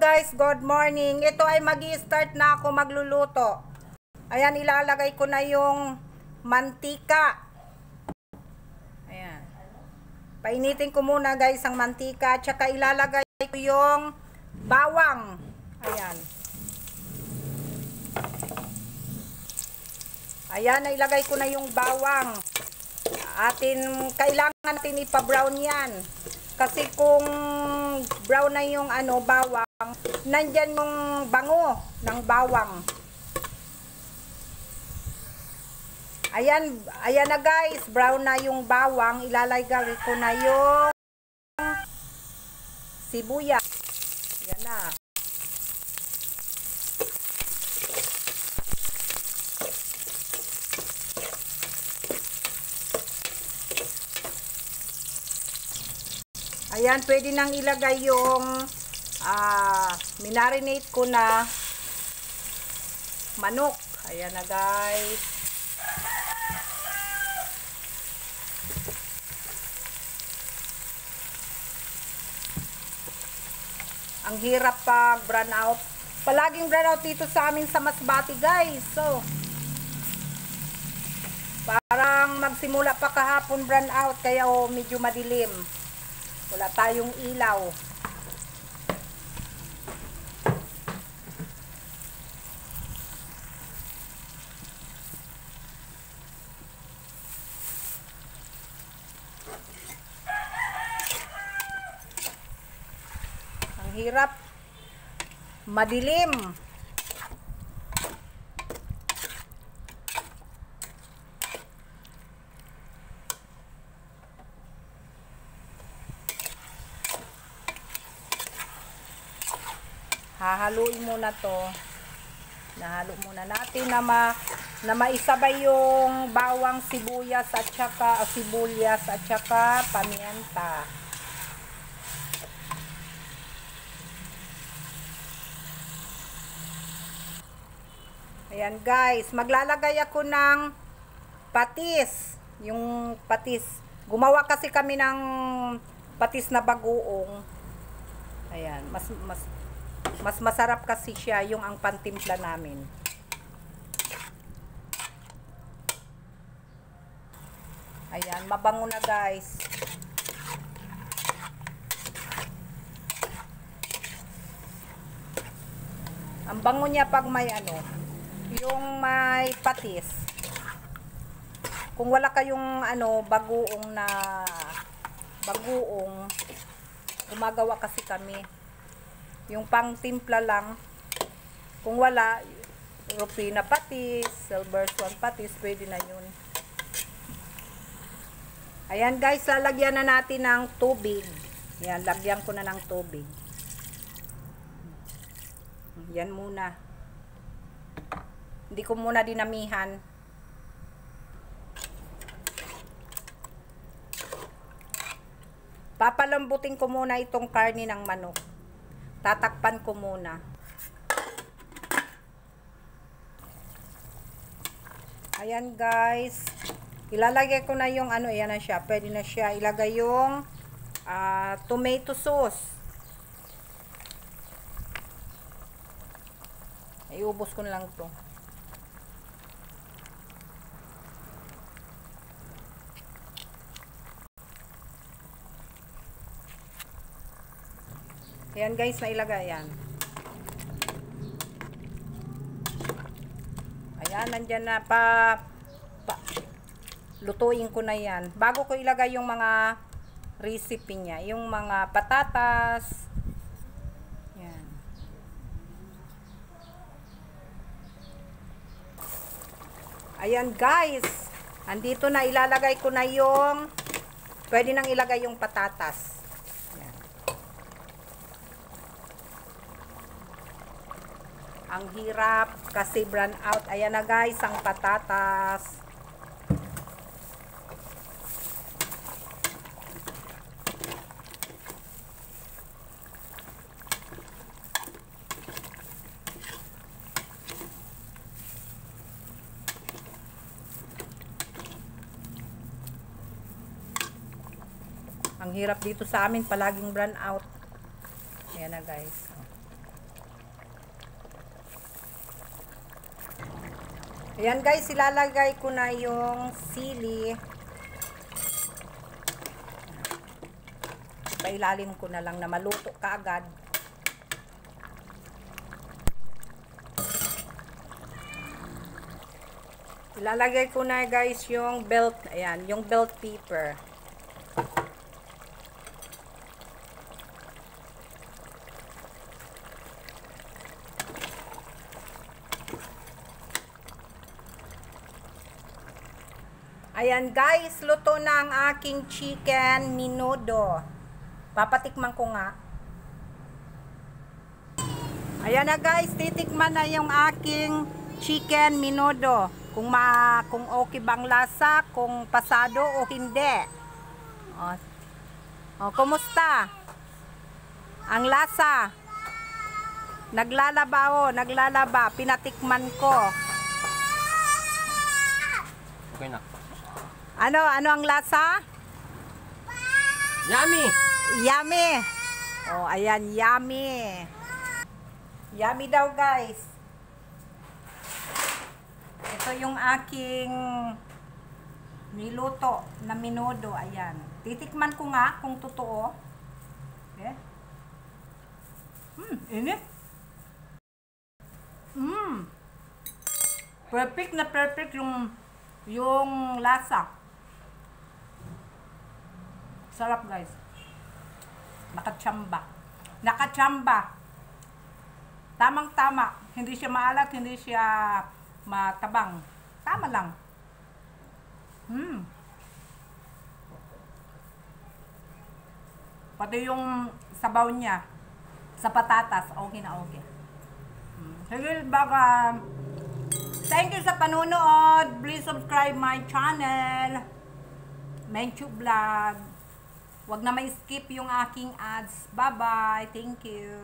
Guys, good morning. Ito ay magi-start na ako magluluto. Ayan, ilalagay ko na yung mantika. Ayan. Painitin ko muna guys ang mantika. Tsaka ilalagay ko yung bawang. Ayan. Ayan, ilagay ko na yung bawang. Kailangan natin ipa-brown yan. Kasi kung brown na yung bawang, nandyan yung bango ng bawang. Ayan na guys, brown na yung bawang. Ilalagay ko na yung sibuyas. Yan na. Ayan, pwede nang ilagay yung minarinate ko na manok. Ayan na guys. Ang hirap pag brown out. Palaging brown out dito sa amin sa Masbate guys. So, parang magsimula pa kahapon brown out. Kaya medyo madilim. Wala tayong ilaw. Ang hirap. Madilim. Hahaluin muna to. Nahalo muna natin na maisabay yung bawang, sibuyas at saka pamienta. Ayan guys, maglalagay ako ng patis. Yung patis. Gumawa kasi kami ng patis na bagoong. Ayan, mas masarap kasi siya yung ang pantimpla namin. Ayan, mabango na guys. Ang bango niya pag may yung may patis. Kung wala kayong bagoong gumagawa kasi kami. Yung pang timpla lang. Kung wala, Rufina patis, Silver Swan patis, pwede na yun. Ayan guys, lalagyan na natin ng tubig. Ayan, lagyan ko na ng tubig. Yan muna. Hindi ko muna dinamihan. Papalambutin ko muna itong karne ng manok. Tatakpan ko muna. Ayan guys. Ilalagay ko na yung ayan na siya. Pwede na siya. Ilagay yung tomato sauce. Iubos ko na lang to. Ayan guys, nailagay yan. Ayan, nandyan na lutuin ko na yan. Bago ko ilagay yung mga recipe niya, yung mga patatas. Ayan. Ayan guys, andito na, ilalagay ko na yung pwede nang ilagay yung patatas. Ang hirap kasi brown out. Ayan na guys, ang patatas. Ang hirap dito sa amin, palaging brown out. Ayan na guys. Ayan guys, ilalagay ko na yung sili. Pailalim ko na lang na maluto kaagad. Ilalagay ko na guys yung ayan, yung bell pepper. Ayan guys, luto na ang aking chicken menudo. Papatikman ko nga. Ayan na guys, titikman na yung aking chicken menudo. Kung okay bang lasa, kung pasado o hindi. Kumusta? Ang lasa. Naglalaba, pinatikman ko. Okay na. Ano ang lasa? Yummy! Yummy! Oh, ayan, yummy. Yummy daw, guys. Ito yung aking niluto na menudo. Ayan. Titikman ko nga kung totoo. Okay. Init. Perfect na perfect yung lasa. Sarap guys. Nakachamba. Tamang-tama. Hindi siya maalat, hindi siya matabang. Tama lang. Pati yung sabaw niya sa patatas, okay na okay. Sige, baka. Thank you sa panunood. Please subscribe my channel. Menchu Vlog. Huwag na may skip yung aking ads. Bye-bye. Thank you.